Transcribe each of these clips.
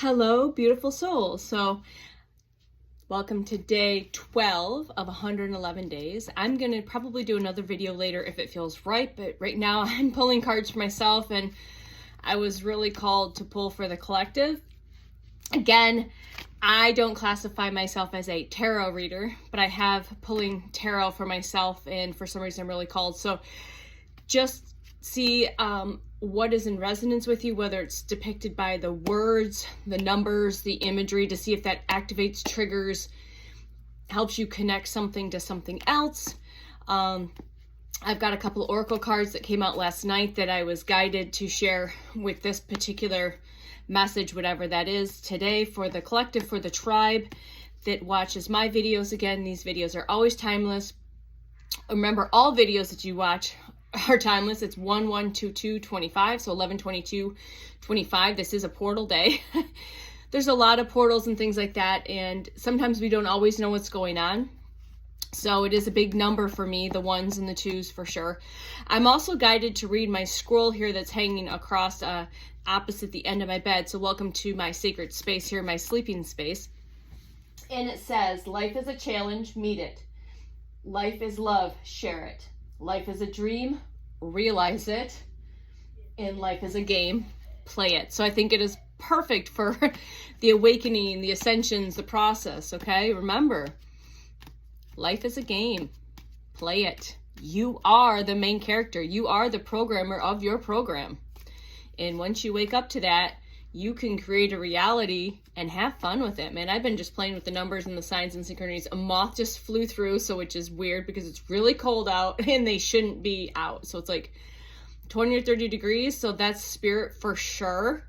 Hello, beautiful souls. So, welcome to day 12 of 111 days. I'm going to probably do another video later if it feels right, but right now I'm pulling cards for myself, and I was really called to pull for the collective. Again, I don't classify myself as a tarot reader, but I have pulling tarot for myself, and for some reason I'm really called. So, just see what is in resonance with you, whether it's depicted by the words, the numbers, the imagery, to see if that activates, triggers, helps you connect something to something else. I've got a couple of oracle cards that came out last night that I was guided to share with this particular message, whatever that is, today for the collective, for the tribe that watches my videos. Again, these videos are always timeless. Remember, all videos that you watch are timeless. It's 1/1/22/25, so 11/22/25. This is a portal day. There's a lot of portals and things like that, and sometimes we don't always know what's going on. So it is a big number for me, the ones and the twos for sure. I'm also guided to read my scroll here that's hanging across opposite the end of my bed. So welcome to my sacred space here, my sleeping space. And it says, life is a challenge, meet it. Life is love, share it. Life is a dream, realize it. And life is a game, play it. So I think it is perfect for the awakening, the ascensions, the process, okay? Remember, life is a game, play it. You are the main character. You are the programmer of your program. And once you wake up to that, you can create a reality and have fun with it, man. I've been just playing with the numbers and the signs and synchronicities. A moth just flew through, so which is weird because it's really cold out and they shouldn't be out. So it's like 20 or 30 degrees. So that's spirit for sure.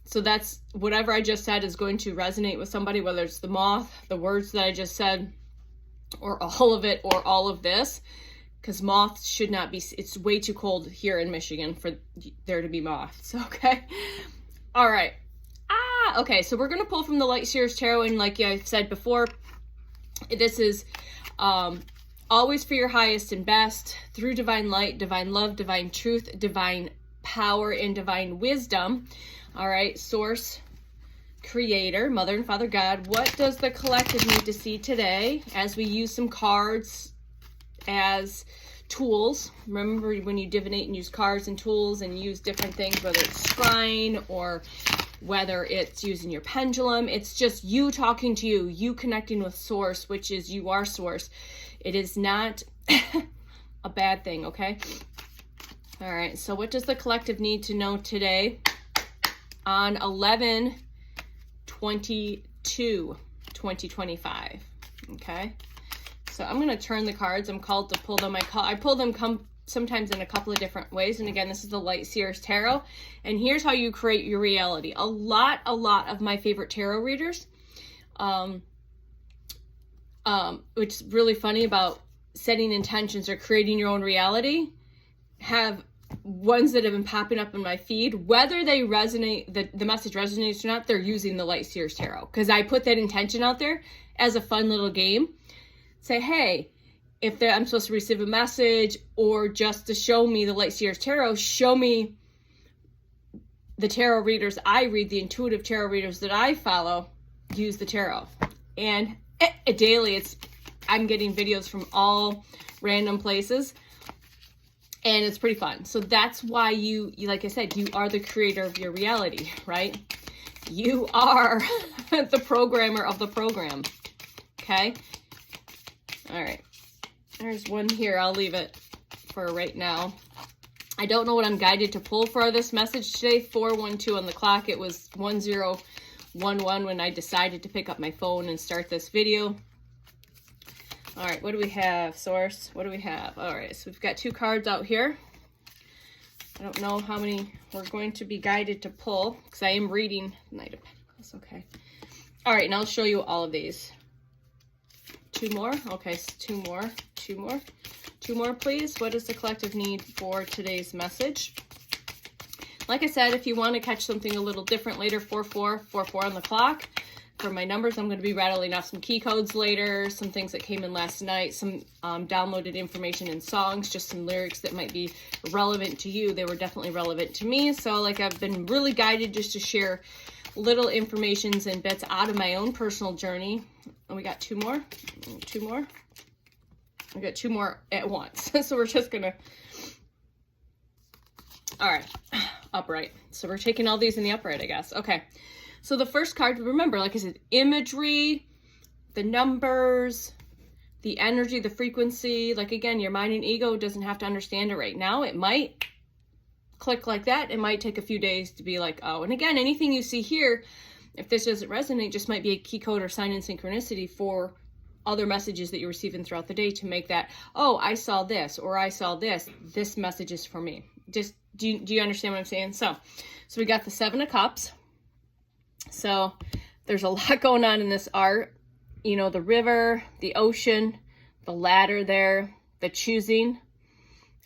So that's whatever I just said is going to resonate with somebody, whether it's the moth, the words that I just said, or all of it, or all of this. Because moths should not be, it's way too cold here in Michigan for there to be moths, okay? All right. Okay, so we're going to pull from the Light Seers Tarot, and like I said before, this is always for your highest and best, through divine light, divine love, divine truth, divine power, and divine wisdom. All right, Source, Creator, Mother and Father God, what does the collective need to see today as we use some cards as tools? Remember when you divinate and use cards and tools and use different things, whether it's scrying or whether it's using your pendulum, it's just you talking to you, you connecting with source, which is you are source. It is not a bad thing, okay? All right, so what does the collective need to know today on 11/22/2025, okay? So I'm going to turn the cards. I'm called to pull them. I pull them sometimes in a couple of different ways. And again, this is the Light Seers Tarot. And here's how you create your reality. A lot of my favorite tarot readers, which is really funny about setting intentions or creating your own reality, have ones that have been popping up in my feed. Whether they resonate, the message resonates or not, they're using the Light Seers Tarot. Because I put that intention out there as a fun little game. Say, hey, if I'm supposed to receive a message or just to show me the Light Seers Tarot, show me the tarot readers I read, the intuitive tarot readers that I follow, use the tarot. And daily, I'm getting videos from all random places, and it's pretty fun. So that's why you, like I said, you are the creator of your reality, right? You are the programmer of the program, okay? All right, there's one here. I'll leave it for right now. I don't know what I'm guided to pull for this message today. 4:12 on the clock. It was 10:11 when I decided to pick up my phone and start this video. All right, what do we have, Source? What do we have? All right, so we've got two cards out here. I don't know how many we're going to be guided to pull because I am reading Knight of Pentacles. Okay. All right, now I'll show you all of these. Two more? Okay, so two more, please. What does the collective need for today's message? Like I said, if you want to catch something a little different later, 4:44 on the clock. for my numbers. I'm going to be rattling off some key codes later, some things that came in last night, some downloaded information in songs, just some lyrics that might be relevant to you. They were definitely relevant to me. So like I've been really guided just to share little informations and bits out of my own personal journey. And we got two more. We got two more at once. So we're just going to, all right, upright. So we're taking all these in the upright, I guess. Okay. So the first card, remember, like I said, imagery, the numbers, the energy, the frequency. Like, again, your mind and ego doesn't have to understand it right now. It might click like that. It might take a few days to be like, oh, and again, anything you see here, if this doesn't resonate, just might be a key code or sign in synchronicity for other messages that you're receiving throughout the day to make that, oh, I saw this, or I saw this. This message is for me. Just, do you understand what I'm saying? So we got the Seven of Cups. So there's a lot going on in this art, you know, the river, the ocean, the ladder there, the choosing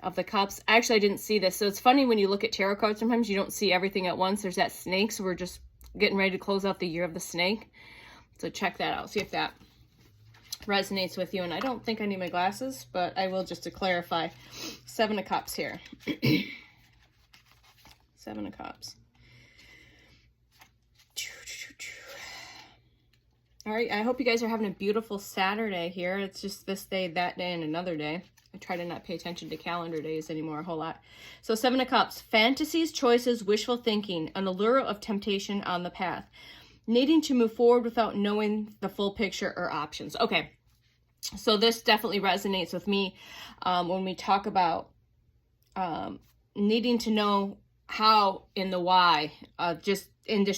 of the cups. Actually, I didn't see this. So it's funny when you look at tarot cards, sometimes you don't see everything at once. There's that snake. So we're just getting ready to close out the year of the snake. So check that out. See if that resonates with you. And I don't think I need my glasses, but I will just to clarify. Seven of Cups here. Seven of Cups. All right, I hope you guys are having a beautiful Saturday here. It's just this day, that day, and another day. I try to not pay attention to calendar days anymore a whole lot. So Seven of Cups, fantasies, choices, wishful thinking, an allure of temptation on the path. Needing to move forward without knowing the full picture or options. Okay, so this definitely resonates with me when we talk about needing to know how and the why, just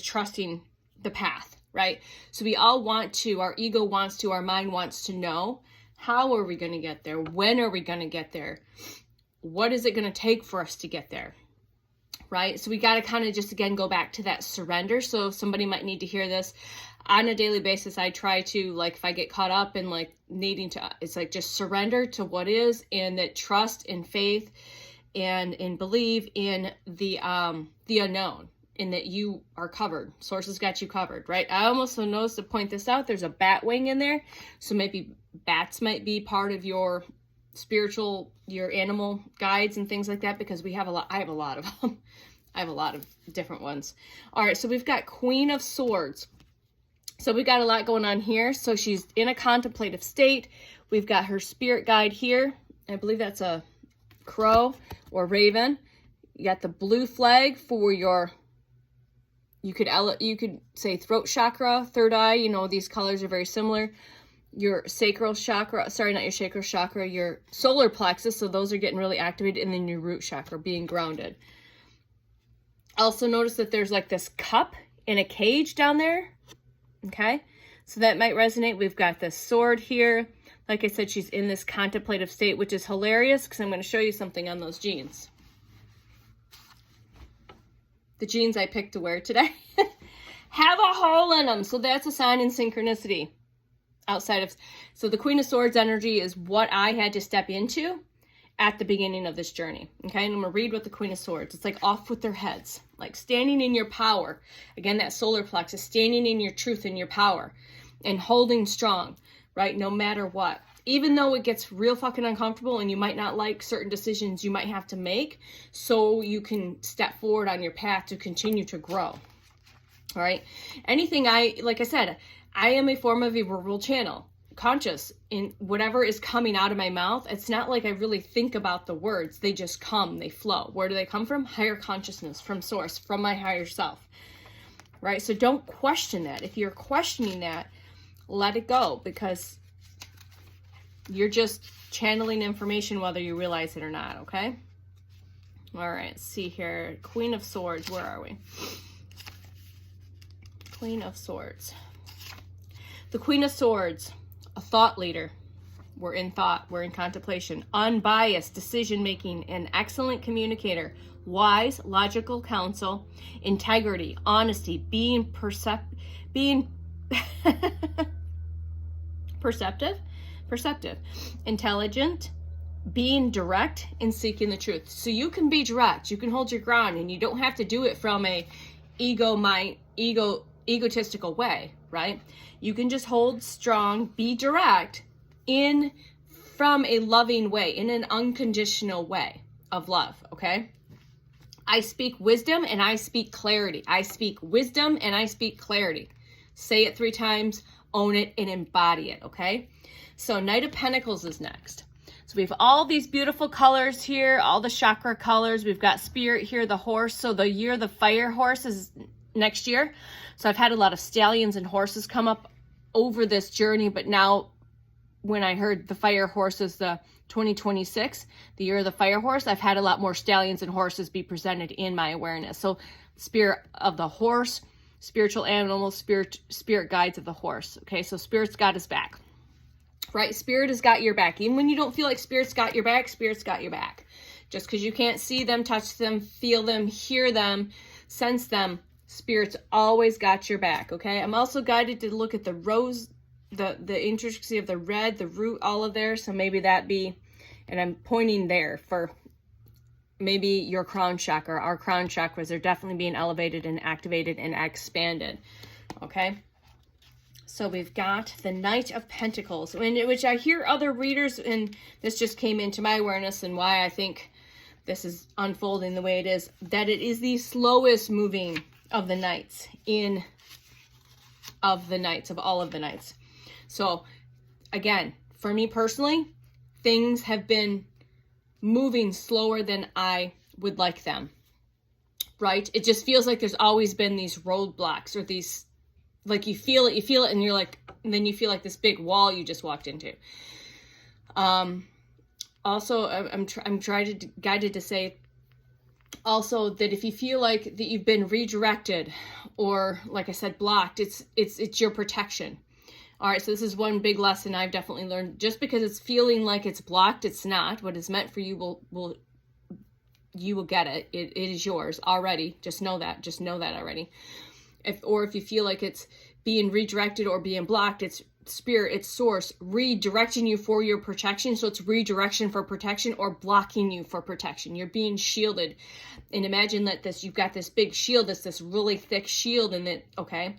trusting the path. Right? So we all want to, our ego wants to, our mind wants to know, how are we going to get there? When are we going to get there? What is it going to take for us to get there? Right? So we got to kind of just, again, go back to that surrender. So somebody might need to hear this on a daily basis. I try to, like, if I get caught up in like needing to, it's like just surrender to what is, and that trust and faith and believe in the unknown. In that you are covered. Sources got you covered, right? I also noticed to point this out, there's a bat wing in there. So maybe bats might be part of your spiritual, your animal guides and things like that, because we have a lot, I have a lot of them. I have a lot of different ones. All right, so we've got Queen of Swords. So we got a lot going on here. So she's in a contemplative state. We've got her spirit guide here. I believe that's a crow or raven. You got the blue flag for your, you could say throat chakra, third eye, you know, these colors are very similar. Your sacral chakra, sorry, not your sacral chakra, your solar plexus, so those are getting really activated, and then your root chakra being grounded. Also notice that there's like this cup in a cage down there, okay? So that might resonate. We've got this sword here. Like I said, she's in this contemplative state, which is hilarious because I'm going to show you something on those jeans. The jeans I picked to wear today have a hole in them. So that's a sign in synchronicity outside of, so the Queen of Swords energy is what I had to step into at the beginning of this journey. Okay. And I'm going to read what the Queen of Swords, it's like off with their heads, like standing in your power. Again, that solar plexus, standing in your truth and your power and holding strong, right? No matter what. Even though it gets real fucking uncomfortable and you might not like certain decisions you might have to make, so you can step forward on your path to continue to grow. All right. Anything like I said, I am a form of a verbal channel, conscious in whatever is coming out of my mouth. It's not like I really think about the words. They just come, they flow. Where do they come from? Higher consciousness, from source, from my higher self. Right. So don't question that. If you're questioning that, let it go, because you're just channeling information whether you realize it or not, okay? All right, let's see here. Queen of Swords, where are we? Queen of Swords. The Queen of Swords, a thought leader. We're in thought, we're in contemplation. Unbiased decision-making, an excellent communicator. Wise, logical counsel. Integrity, honesty, being perceptive, intelligent, being direct, and seeking the truth. So you can be direct, you can hold your ground, and you don't have to do it from a egotistical way, right? You can just hold strong, be direct from a loving way, in an unconditional way of love, okay? I speak wisdom and I speak clarity. I speak wisdom and I speak clarity. Say it 3 times, own it, and embody it, okay? So Knight of Pentacles is next. So we have all these beautiful colors here, all the chakra colors. We've got Spirit here, the horse. So the year the fire horse is next year. So I've had a lot of stallions and horses come up over this journey, but now when I heard the fire horse is the 2026, the year of the fire horse, I've had a lot more stallions and horses be presented in my awareness. So spirit of the horse, spiritual animals, spirit guides of the horse. Okay, so Spirit's got his back, right? Spirit has got your back. Even when you don't feel like Spirit's got your back, Spirit's got your back. Just because you can't see them, touch them, feel them, hear them, sense them, Spirit's always got your back, okay? I'm also guided to look at the rose, the intricacy of the red, the root, all of there. So maybe that be, and I'm pointing there for maybe your crown chakra. Our crown chakras are definitely being elevated and activated and expanded, okay? So we've got the Knight of Pentacles, which I hear other readers, and this just came into my awareness and why I think this is unfolding the way it is, that it is the slowest moving of the knights of all of the knights. So again, for me personally, things have been moving slower than I would like them, right? It just feels like there's always been these roadblocks, or these, like you feel it, and you're like, and then you feel like this big wall you just walked into. Also, I'm guided to say also that if you feel like that you've been redirected, or like I said, blocked, it's your protection. All right, so this is one big lesson I've definitely learned. Just because it's feeling like it's blocked, it's not. What is meant for you you will get it. It is yours already. Just know that. Just know that already. If you feel like it's being redirected or being blocked, it's Spirit, it's Source redirecting you for your protection. So it's redirection for protection, or blocking you for protection. You're being shielded. And imagine that you've got this big shield, this really thick shield, and that, okay?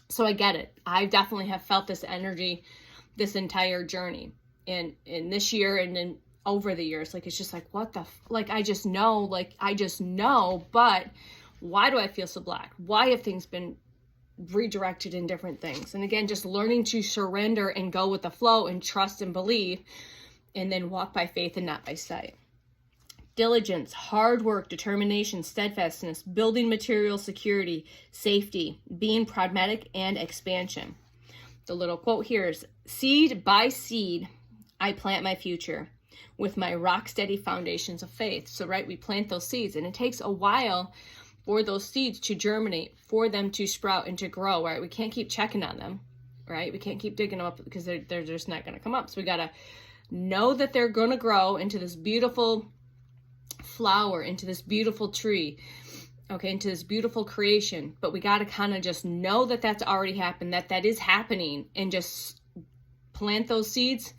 So I get it. I definitely have felt this energy this entire journey. And in this year, and then over the years, like, it's just like, what the, I just know, but why do I feel so blocked? Why have things been redirected in different things? And again, just learning to surrender and go with the flow and trust and believe, and then walk by faith and not by sight. Diligence, hard work, determination, steadfastness, building material security, safety, being pragmatic, and expansion. The little quote here is, seed by seed, I plant my future with my rock steady foundations of faith. So, right, we plant those seeds, and it takes a while for those seeds to germinate, for them to sprout and to grow, right? We can't keep checking on them, right? We can't keep digging them up because they're just not going to come up. So we got to know that they're going to grow into this beautiful flower, into this beautiful tree, okay, into this beautiful creation. But we got to kind of just know that that's already happened, that is happening, and just plant those seeds,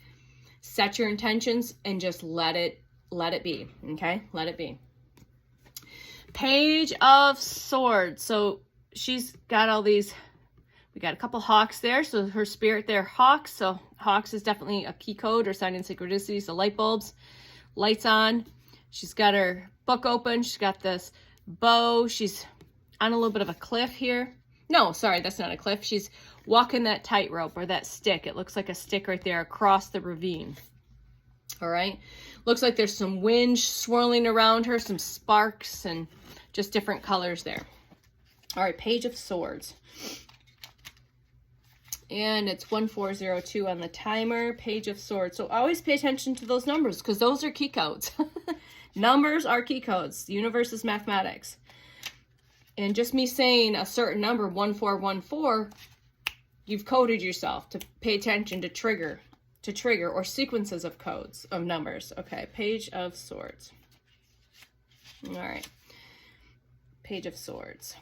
set your intentions, and just let it be, okay? Let it be. Page of Swords. So she's got all these, we got a couple hawks there. So her spirit there, hawks. So hawks is definitely a key code or sign in synchronicity. So light bulbs, lights on. She's got her book open. She's got this bow. She's on a little bit of a cliff here. No, sorry, that's not a cliff. She's walking that tightrope, or that stick. It looks like a stick right there across the ravine. All right. Looks like there's some wind swirling around her, some sparks, and just different colors there. All right, Page of Swords. And it's 1402 on the timer, Page of Swords. So always pay attention to those numbers, because those are key codes. Numbers are key codes. The universe is mathematics. And just me saying a certain number, 1414, you've coded yourself to pay attention, to trigger, or sequences of codes, of numbers. Okay, Page of Swords. All right. Page of Swords.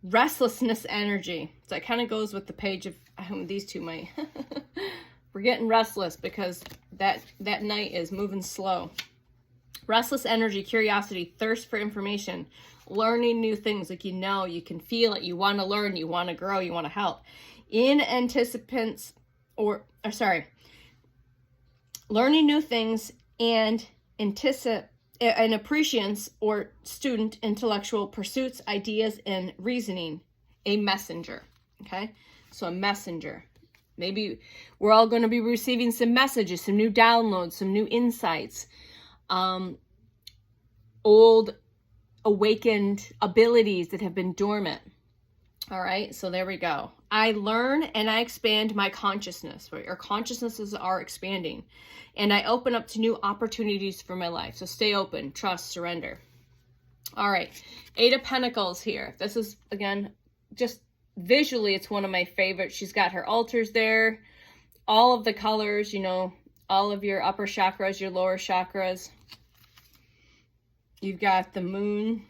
Restlessness energy. So that kind of goes with the page of, these two might. We're getting restless because that night is moving slow. Restless energy, curiosity, thirst for information, learning new things. Like, you can feel it. You want to learn, you want to grow, you want to help. in anticipants learning new things and appreciance or student intellectual pursuits, ideas, and reasoning. A messenger, okay? So a messenger. Maybe we're all going to be receiving some messages, some new downloads, some new insights, old awakened abilities that have been dormant. All right, so there we go. I learn and I expand my consciousness, right? Our consciousnesses are expanding. And I open up to new opportunities for my life. So stay open, trust, surrender. All right, 8 of Pentacles here. This is, again, just visually, it's one of my favorites. She's got her altars there. All of the colors, you know, all of your upper chakras, your lower chakras. You've got the moon.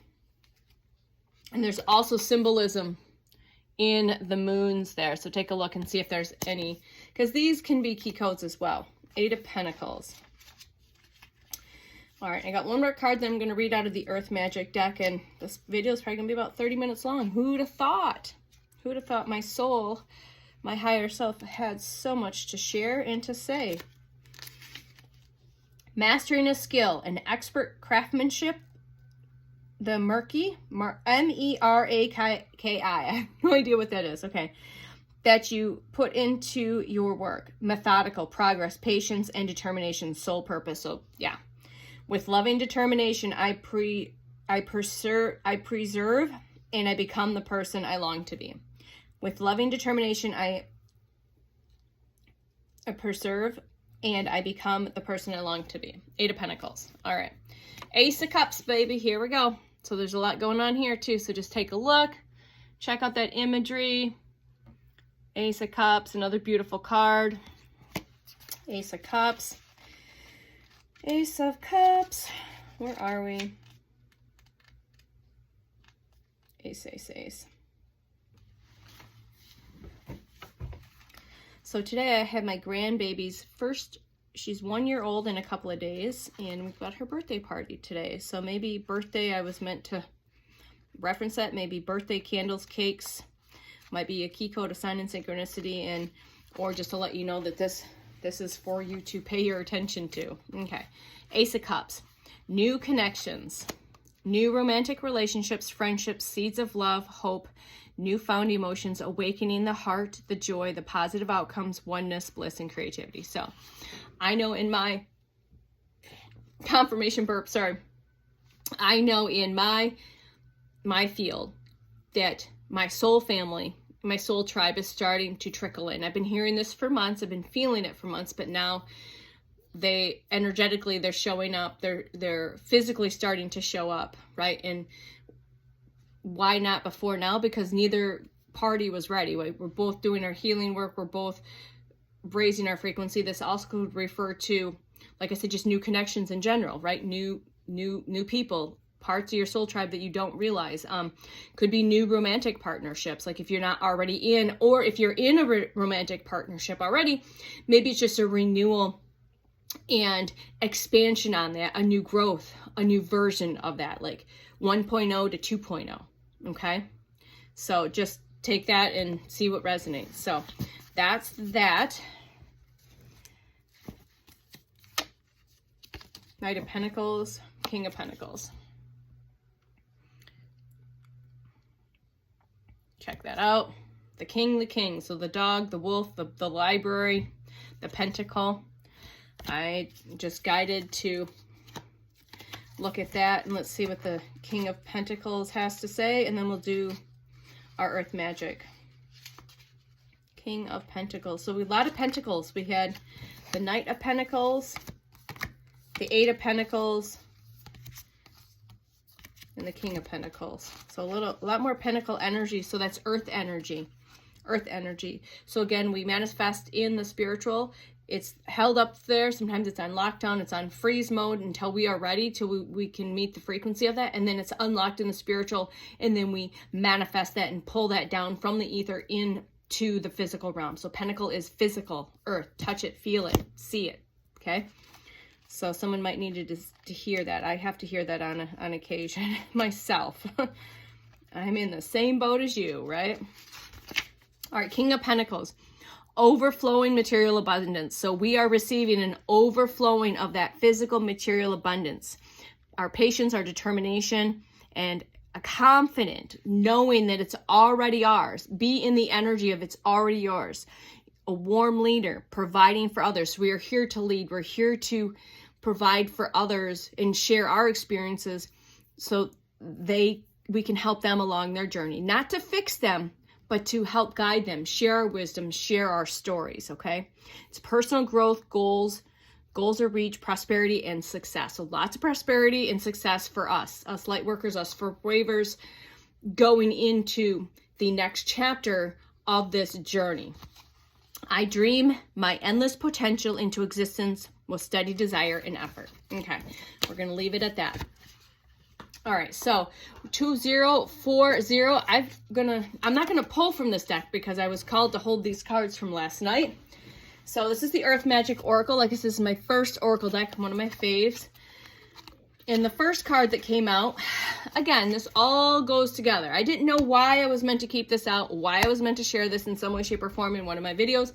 And there's also symbolism in the moons there. So take a look and see if there's any, because these can be key codes as well. 8 of Pentacles. All right, I got one more card that I'm going to read out of the Earth Magic deck, and this video is probably going to be about 30 minutes long. Who'd have thought? Who'd have thought my soul, my higher self, had so much to share and to say? Mastering a skill, an expert craftsmanship, the Meraki, M-E-R-A-K-I. I have no idea what that is. Okay. That you put into your work. Methodical, progress, patience, and determination, sole purpose. So, yeah. With loving determination, I preserve, and I become the person I long to be. With loving determination, I preserve, and I become the person I long to be. 8 of Pentacles. All right. Ace of Cups, baby. Here we go. So there's a lot going on here, too. So just take a look. Check out that imagery. Ace of Cups, another beautiful card. Ace of Cups. Ace of Cups. Where are we? Ace, ace, ace. So today I have my grandbaby's first, she's 1 year old in a couple of days, and we've got her birthday party today. So maybe birthday, I was meant to reference that, maybe birthday candles, cakes, might be a key code, a sign, and synchronicity, and or just to let you know that this is for you to pay your attention to. Okay. Ace of Cups. New connections. New romantic relationships, friendships, seeds of love, hope, newfound emotions, awakening the heart, the joy, the positive outcomes, oneness, bliss, and creativity. So I know in my confirmation burp, sorry, I know in my field that my soul family, my soul tribe is starting to trickle in. I've been hearing this for months. I've been feeling it for months, but now they energetically, they're showing up. They're physically starting to show up, right? And why not before now? Because neither party was ready. We're both doing our healing work. We're both raising our frequency. This also could refer to, like I said, just new connections in general, right? New people, parts of your soul tribe that you don't realize. Could be new romantic partnerships, like if you're not already in, or if you're in a romantic partnership already, maybe it's just a renewal and expansion on that, a new growth, a new version of that, like 1.0 to 2.0. Okay. So just take that and see what resonates. So that's that. Knight of Pentacles, King of Pentacles. Check that out. The king. So the dog, the wolf, the library, the pentacle. I just guided to look at that, and let's see what the King of Pentacles has to say, and then we'll do our Earth Magic. King of Pentacles. So a lot of Pentacles. We had the Knight of Pentacles, the 8 of Pentacles, and the King of Pentacles. So a lot more Pentacle energy. So that's Earth energy. Earth energy. So again, we manifest in the spiritual. It's held up there. Sometimes it's on lockdown. It's on freeze mode until we are ready, till we can meet the frequency of that. And then it's unlocked in the spiritual. And then we manifest that and pull that down from the ether into the physical realm. So Pentacle is physical, earth. Touch it, feel it, see it. Okay. So someone might need to hear that. I have to hear that on occasion myself. I'm in the same boat as you, right? All right, King of Pentacles, overflowing material abundance. So we are receiving an overflowing of that physical material abundance. Our patience, our determination, and a confident knowing that it's already ours. Be in the energy of it's already yours. A warm leader, providing for others. We are here to lead. We're here to provide for others and share our experiences so we can help them along their journey. Not to fix them, but to help guide them, share our wisdom, share our stories, okay? It's personal growth, goals are reached, prosperity, and success. So lots of prosperity and success for us light workers, us for bravers, going into the next chapter of this journey. I dream my endless potential into existence with steady desire and effort. Okay, we're going to leave it at that. All right, so 2040. I'm not gonna pull from this deck because I was called to hold these cards from last night. So this is the Earth Magic Oracle. Like I said, this is my first Oracle deck, one of my faves. And the first card that came out, again, this all goes together. I didn't know why I was meant to keep this out, why I was meant to share this in some way, shape, or form in one of my videos.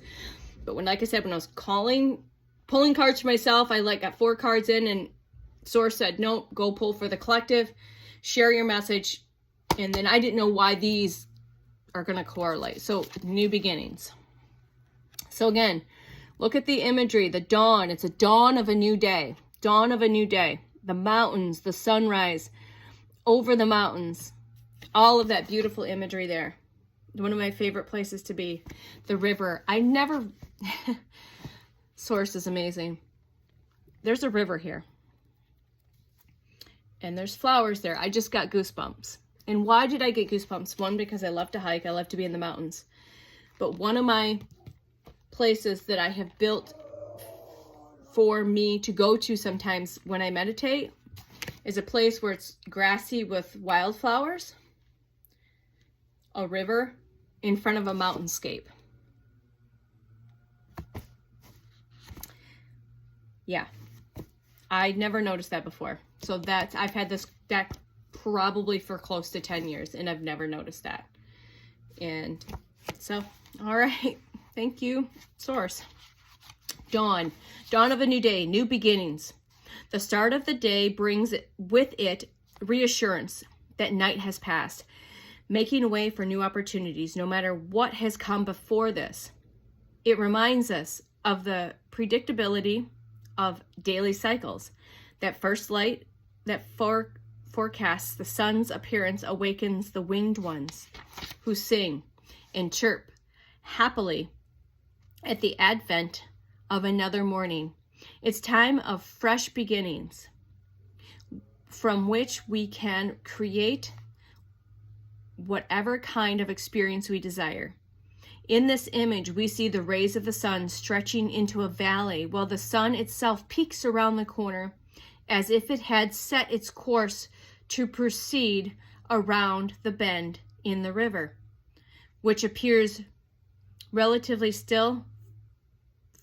But like I said, when I was pulling cards for myself, I got 4 cards in, and Source said, nope, go pull for the collective, share your message. And then I didn't know why these are going to correlate. So new beginnings. So again, look at the imagery, the dawn. It's a dawn of a new day. Dawn of a new day. The mountains, the sunrise over the mountains. All of that beautiful imagery there. One of my favorite places to be. The river. Source is amazing. There's a river here. And there's flowers there. I just got goosebumps. And why did I get goosebumps? One, because I love to hike. I love to be in the mountains. But one of my places that I have built for me to go to sometimes when I meditate is a place where it's grassy with wildflowers, a river in front of a mountainscape. Yeah. I'd never noticed that before. So I've had this deck probably for close to 10 years and I've never noticed that. And so, all right. Thank you, Source. Dawn of a new day, new beginnings. The start of the day brings with it reassurance that night has passed, making way for new opportunities no matter what has come before this. It reminds us of the predictability of daily cycles. That first light that forecasts the sun's appearance awakens the winged ones who sing and chirp happily at the advent of another morning. It's time of fresh beginnings from which we can create whatever kind of experience we desire. In this image, we see the rays of the sun stretching into a valley while the sun itself peeks around the corner as if it had set its course to proceed around the bend in the river, which appears relatively still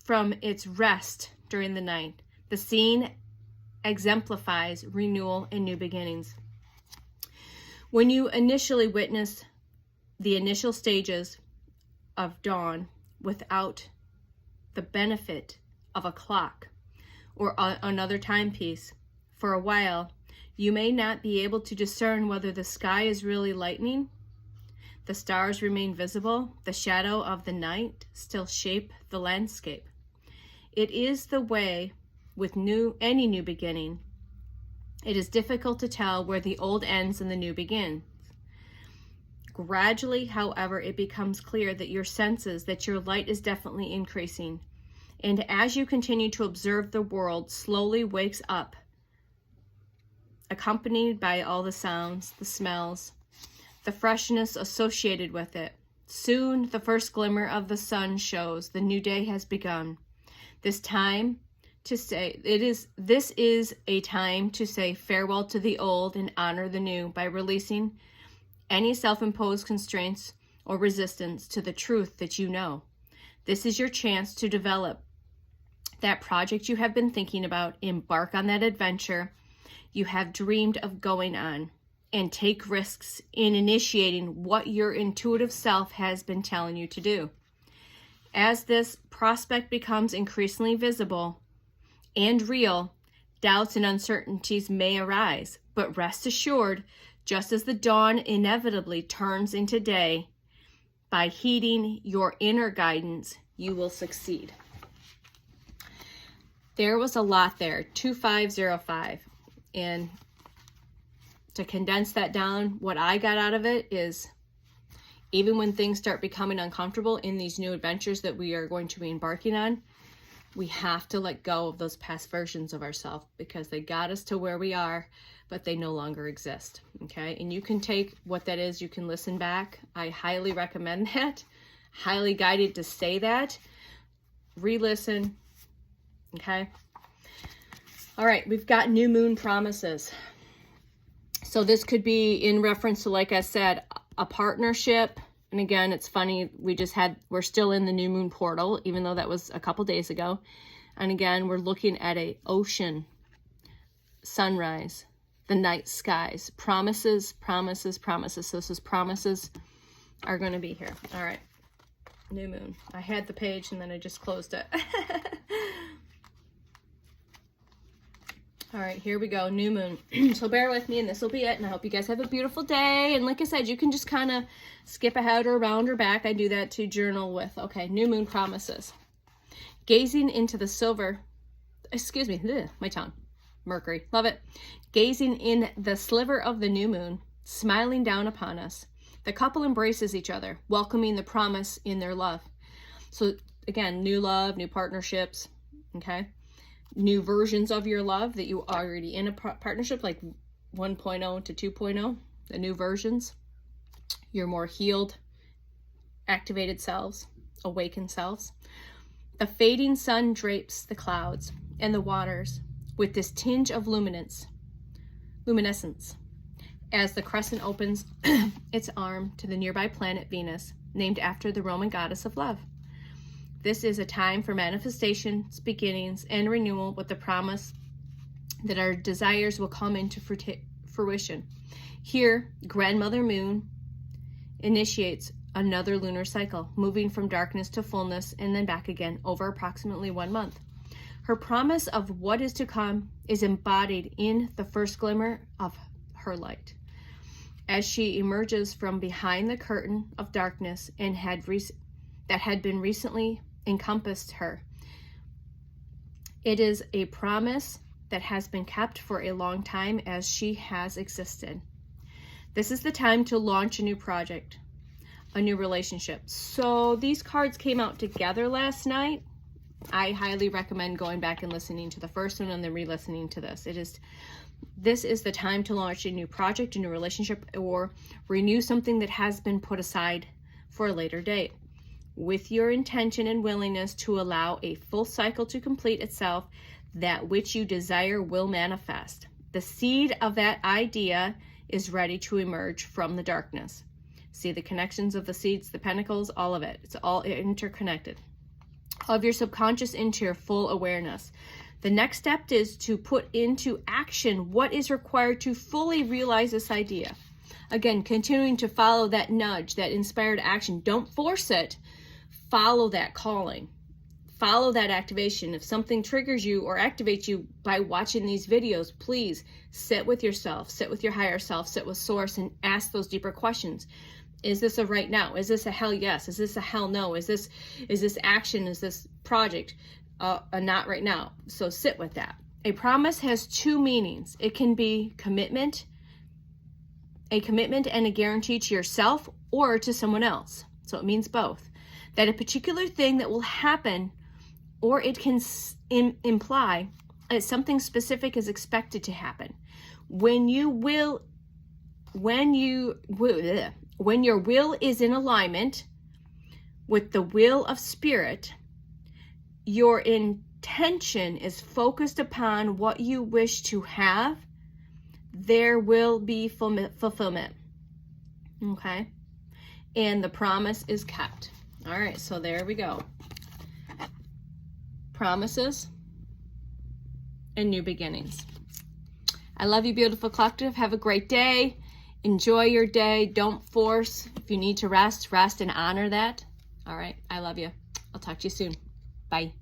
from its rest during the night. The scene exemplifies renewal and new beginnings. When you initially witness the initial stages of dawn without the benefit of a clock or another timepiece, for a while, you may not be able to discern whether the sky is really lightening. The stars remain visible. The shadow of the night still shape the landscape. It is the way with any new beginning. It is difficult to tell where the old ends and the new begins. Gradually, however, it becomes clear that your senses, that your light is definitely increasing. And as you continue to observe the world slowly wakes up, accompanied by all the sounds, the smells, the freshness associated with it. Soon the first glimmer of the sun shows the new day has begun. This is a time to say farewell to the old and honor the new by releasing any self-imposed constraints or resistance to the truth that you know. This is your chance to develop that project you have been thinking about, embark on that adventure you have dreamed of going on, and take risks in initiating what your intuitive self has been telling you to do. As this prospect becomes increasingly visible and real, doubts and uncertainties may arise, but rest assured, just as the dawn inevitably turns into day, by heeding your inner guidance, you will succeed. There was a lot there, 2505. And to condense that down, what I got out of it is, even when things start becoming uncomfortable in these new adventures that we are going to be embarking on, we have to let go of those past versions of ourselves, because they got us to where we are, but they no longer exist. Okay. And you can take what that is. You can listen back. I highly recommend that. Highly guided to say that. Re-listen. Okay. All right. We've got new moon promises. So this could be in reference to, like I said, a partnership. And again, it's funny, we're still in the new moon portal, even though that was a couple days ago. And again, we're looking at a ocean, sunrise, the night skies, promises, promises, promises. So this is promises are going to be here. All right. New moon. I had the page and then I just closed it. All right, here we go. New moon. So bear with me, and this will be it. And I hope you guys have a beautiful day. And like I said, you can just kind of skip ahead or around or back. I do that to journal with. Okay, new moon promises. Gazing into the silver, excuse me, my tongue. Mercury, love it. Gazing in the sliver of the new moon, smiling down upon us. The couple embraces each other, welcoming the promise in their love. So again, new love, new partnerships, okay? New versions of your love that you are already in a partnership, like 1.0 to 2.0, the new versions, your more healed, activated selves, awakened selves. The fading sun drapes the clouds and the waters with this tinge of luminescence, as the crescent opens its arm to the nearby planet Venus, named after the Roman goddess of love. This is a time for manifestations, beginnings, and renewal, with the promise that our desires will come into fruition. Here, Grandmother Moon initiates another lunar cycle, moving from darkness to fullness and then back again over approximately 1 month. Her promise of what is to come is embodied in the first glimmer of her light, as she emerges from behind the curtain of darkness and that had been recently encompassed her. It is a promise that has been kept for a long time, as she has existed. This is the time to launch a new project, a new relationship. So these cards came out together last night. I highly recommend going back and listening to the first one and then re-listening to this. This is the time to launch a new project, a new relationship, or renew something that has been put aside for a later date, with your intention and willingness to allow a full cycle to complete itself. That which you desire will manifest. The seed of that idea is ready to emerge from the darkness. See the connections of the seeds, the pentacles, all of it. It's all interconnected. Of your subconscious into your full awareness. The next step is to put into action what is required to fully realize this idea. Again, continuing to follow that nudge, that inspired action. Don't force it. Follow that calling. Follow that activation. If something triggers you or activates you by watching these videos, please sit with yourself, sit with your higher self, sit with source, and ask those deeper questions. Is this a right now? Is this a hell yes? Is this a hell no? Is this action? Is this project a not right now? So sit with that. A promise has two meanings. It can be commitment, a commitment and a guarantee to yourself or to someone else. So it means both. That a particular thing that will happen, or it can imply that something specific is expected to happen. When your will is in alignment with the will of spirit, your intention is focused upon what you wish to have, there will be fulfillment. Okay? And the promise is kept. All right, so there we go. Promises and new beginnings. I love you, beautiful collective. Have a great day. Enjoy your day. Don't force. If you need to rest, rest and honor that. All right. I love you. I'll talk to you soon. Bye.